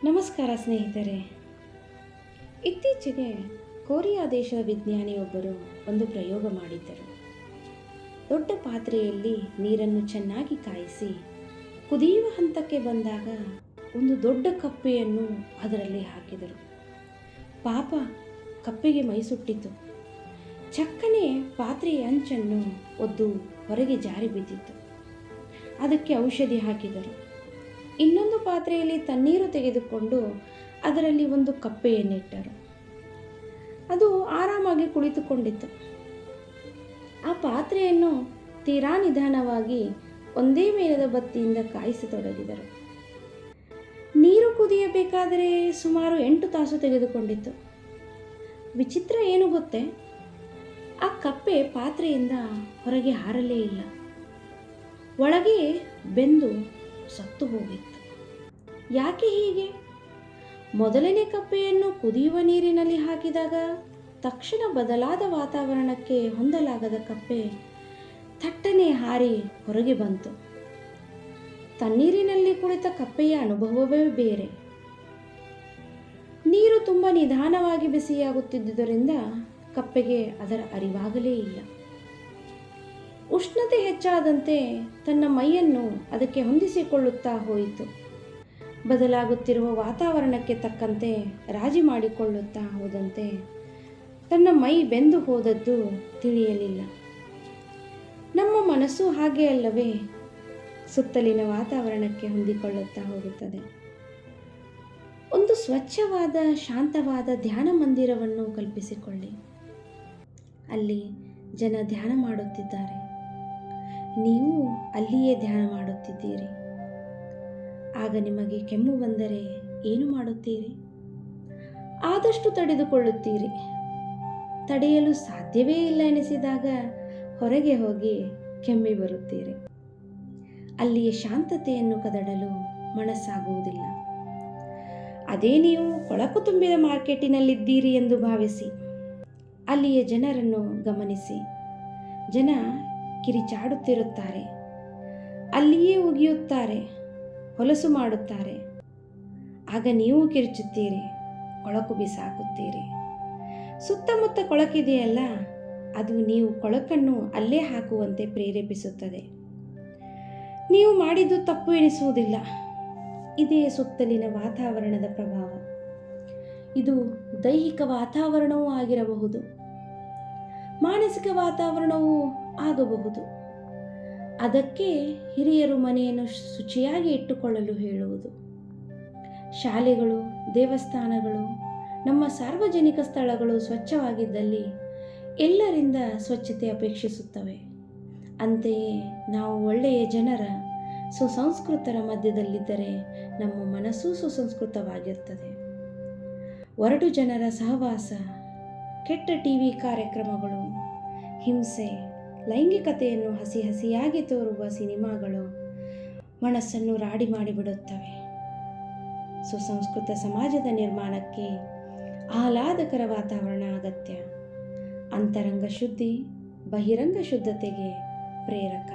ನಮಸ್ಕಾರ ಸ್ನೇಹಿತರೆ. ಇತ್ತೀಚೆಗೆ ಕೊರಿಯಾ ದೇಶದ ವಿಜ್ಞಾನಿಯೊಬ್ಬರು ಒಂದು ಪ್ರಯೋಗ ಮಾಡಿದ್ದರು. ದೊಡ್ಡ ಪಾತ್ರೆಯಲ್ಲಿ ನೀರನ್ನು ಚೆನ್ನಾಗಿ ಕಾಯಿಸಿ ಕುದಿಯುವ ಹಂತಕ್ಕೆ ಬಂದಾಗ ಒಂದು ದೊಡ್ಡ ಕಪ್ಪೆಯನ್ನು ಅದರಲ್ಲಿ ಹಾಕಿದರು. ಪಾಪ, ಕಪ್ಪೆಗೆ ಮೈ ಸುಟ್ಟಿತು. ಚಕ್ಕನೆ ಪಾತ್ರೆಯ ಅಂಚನ್ನು ಒದ್ದು ಹೊರಗೆ ಜಾರಿ ಬಿದ್ದಿತ್ತು. ಅದಕ್ಕೆ ಔಷಧಿ ಹಾಕಿದರು. ಇನ್ನೊಂದು ಪಾತ್ರೆಯಲ್ಲಿ ತಣ್ಣೀರು ತೆಗೆದುಕೊಂಡು ಅದರಲ್ಲಿ ಒಂದು ಕಪ್ಪೆಯನ್ನಿಟ್ಟರು. ಅದು ಆರಾಮಾಗಿ ಕುಳಿತುಕೊಂಡಿತ್ತು. ಆ ಪಾತ್ರೆಯನ್ನು ತೀರಾ ನಿಧಾನವಾಗಿ ಒಂದೇ ಮೇಲದ ಬತ್ತಿಯಿಂದ ಕಾಯಿಸತೊಡಗಿದರು. ನೀರು ಕುದಿಯಬೇಕಾದರೆ ಸುಮಾರು 8 ತಾಸು ತೆಗೆದುಕೊಂಡಿತ್ತು. ವಿಚಿತ್ರ ಏನು ಗೊತ್ತೇ, ಆ ಕಪ್ಪೆ ಪಾತ್ರೆಯಿಂದ ಹೊರಗೆ ಹಾರಲೇ ಇಲ್ಲ. ಒಳಗೆ ಬೆಂದು ಸತ್ತು ಹೋಗಿತ್ತು. ಯಾಕೆ ಹೀಗೆ? ಮೊದಲನೇ ಕಪ್ಪೆಯನ್ನು ಕುದಿಯುವ ನೀರಿನಲ್ಲಿ ಹಾಕಿದಾಗ ತಕ್ಷಣ ಬದಲಾದ ವಾತಾವರಣಕ್ಕೆ ಹೊಂದಲಾಗದ ಕಪ್ಪೆ ಥಟ್ಟನೆ ಹಾರಿ ಹೊರಗೆ ಬಂತು. ತಣ್ಣೀರಿನಲ್ಲಿ ಕುಳಿತ ಕಪ್ಪೆಯ ಅನುಭವವೇ ಬೇರೆ. ನೀರು ತುಂಬ ನಿಧಾನವಾಗಿ ಬಿಸಿಯಾಗುತ್ತಿದ್ದುದರಿಂದ ಕಪ್ಪೆಗೆ ಅದರ ಅರಿವಾಗಲೇ ಇಲ್ಲ. ಉಷ್ಣತೆ ಹೆಚ್ಚಾದಂತೆ ತನ್ನ ಮೈಯನ್ನು ಅದಕ್ಕೆ ಹೊಂದಿಸಿಕೊಳ್ಳುತ್ತಾ ಹೋಯಿತು. ಬದಲಾಗುತ್ತಿರುವ ವಾತಾವರಣಕ್ಕೆ ತಕ್ಕಂತೆ ರಾಜಿ ಮಾಡಿಕೊಳ್ಳುತ್ತಾ ಹೋದಂತೆ ತನ್ನ ಮೈ ಬೆಂದು ಹೋದದ್ದು ತಿಳಿಯಲಿಲ್ಲ. ನಮ್ಮ ಮನಸ್ಸು ಹಾಗೆ ಅಲ್ಲವೇ? ಸುತ್ತಲಿನ ವಾತಾವರಣಕ್ಕೆ ಹೊಂದಿಕೊಳ್ಳುತ್ತಾ ಹೋಗುತ್ತದೆ. ಒಂದು ಸ್ವಚ್ಛವಾದ, ಶಾಂತವಾದ ಧ್ಯಾನ ಮಂದಿರವನ್ನು ಕಲ್ಪಿಸಿಕೊಳ್ಳಿ. ಅಲ್ಲಿ ಜನ ಧ್ಯಾನ ಮಾಡುತ್ತಿದ್ದಾರೆ. ನೀವು ಅಲ್ಲಿಯೇ ಧ್ಯಾನ ಮಾಡುತ್ತಿದ್ದೀರಿ. ಆಗ ನಿಮಗೆ ಕೆಮ್ಮು ಬಂದರೆ ಏನು ಮಾಡುತ್ತೀರಿ? ಆದಷ್ಟು ತಡೆದುಕೊಳ್ಳುತ್ತೀರಿ. ತಡೆಯಲು ಸಾಧ್ಯವೇ ಇಲ್ಲ ಎನಿಸಿದಾಗ ಹೊರಗೆ ಹೋಗಿ ಕೆಮ್ಮಿ ಬರುತ್ತೀರಿ. ಅಲ್ಲಿಯ ಶಾಂತತೆಯನ್ನು ಕದಡಲು ಮನಸ್ಸಾಗುವುದಿಲ್ಲ. ಅದೇ ನೀವು ಕೊಳಕು ತುಂಬಿದ ಮಾರ್ಕೆಟಿನಲ್ಲಿದ್ದೀರಿ ಎಂದು ಭಾವಿಸಿ. ಅಲ್ಲಿಯ ಜನರನ್ನು ಗಮನಿಸಿ. ಜನ ಕಿರಿಚಾಡುತ್ತಿರುತ್ತಾರೆ. ಅಲ್ಲಿಯೇ ಉಗಿಯುತ್ತಾರೆ, ಹೊಲಸು ಮಾಡುತ್ತಾರೆ. ಆಗ ನೀವು ಕಿರಿಚುತ್ತೀರಿ, ಕೊಳಕು ಬಿಸಾಕುತ್ತೀರಿ. ಸುತ್ತಮುತ್ತ ಕೊಳಕಿದೆಯಲ್ಲ, ಅದು ನೀವು ಕೊಳಕನ್ನು ಅಲ್ಲೇ ಹಾಕುವಂತೆ ಪ್ರೇರೇಪಿಸುತ್ತದೆ. ನೀವು ಮಾಡಿದ್ದು ತಪ್ಪು ಎನಿಸುವುದಿಲ್ಲ. ಇದೇ ಸುತ್ತಲಿನ ವಾತಾವರಣದ ಪ್ರಭಾವ. ಇದು ದೈಹಿಕ ವಾತಾವರಣವೂ ಆಗಿರಬಹುದು, ಮಾನಸಿಕ ವಾತಾವರಣವೂ ಆಗಬಹುದು. ಅದಕ್ಕೆ ಹಿರಿಯರು ಮನೆಯನ್ನು ಶುಚಿಯಾಗಿ ಇಟ್ಟುಕೊಳ್ಳಲು ಹೇಳುವುದು. ಶಾಲೆಗಳು, ದೇವಸ್ಥಾನಗಳು, ನಮ್ಮ ಸಾರ್ವಜನಿಕ ಸ್ಥಳಗಳು ಸ್ವಚ್ಛವಾಗಿದ್ದಲ್ಲಿ ಎಲ್ಲರಿಂದ ಸ್ವಚ್ಛತೆ ಅಪೇಕ್ಷಿಸುತ್ತವೆ. ಅಂತೆಯೇ ನಾವು ಒಳ್ಳೆಯ ಜನರ, ಸುಸಂಸ್ಕೃತರ ಮಧ್ಯದಲ್ಲಿದ್ದರೆ ನಮ್ಮ ಮನಸ್ಸೂ ಸುಸಂಸ್ಕೃತವಾಗಿರುತ್ತದೆ. ಒರಟು ಜನರ ಸಹವಾಸ, ಕೆಟ್ಟ ಟಿವಿ ಕಾರ್ಯಕ್ರಮಗಳು, ಹಿಂಸೆ, ಲೈಂಗಿಕತೆಯನ್ನು ಹಸಿಯಾಗಿ ತೋರುವ ಸಿನಿಮಾಗಳು ಮನಸ್ಸನ್ನು ರಾಡಿ ಮಾಡಿಬಿಡುತ್ತವೆ. ಸುಸಂಸ್ಕೃತ ಸಮಾಜದ ನಿರ್ಮಾಣಕ್ಕೆ ಆಹ್ಲಾದಕರ ವಾತಾವರಣ ಅಗತ್ಯ. ಅಂತರಂಗ ಶುದ್ಧಿ ಬಹಿರಂಗ ಶುದ್ಧತೆಗೆ ಪ್ರೇರಕ.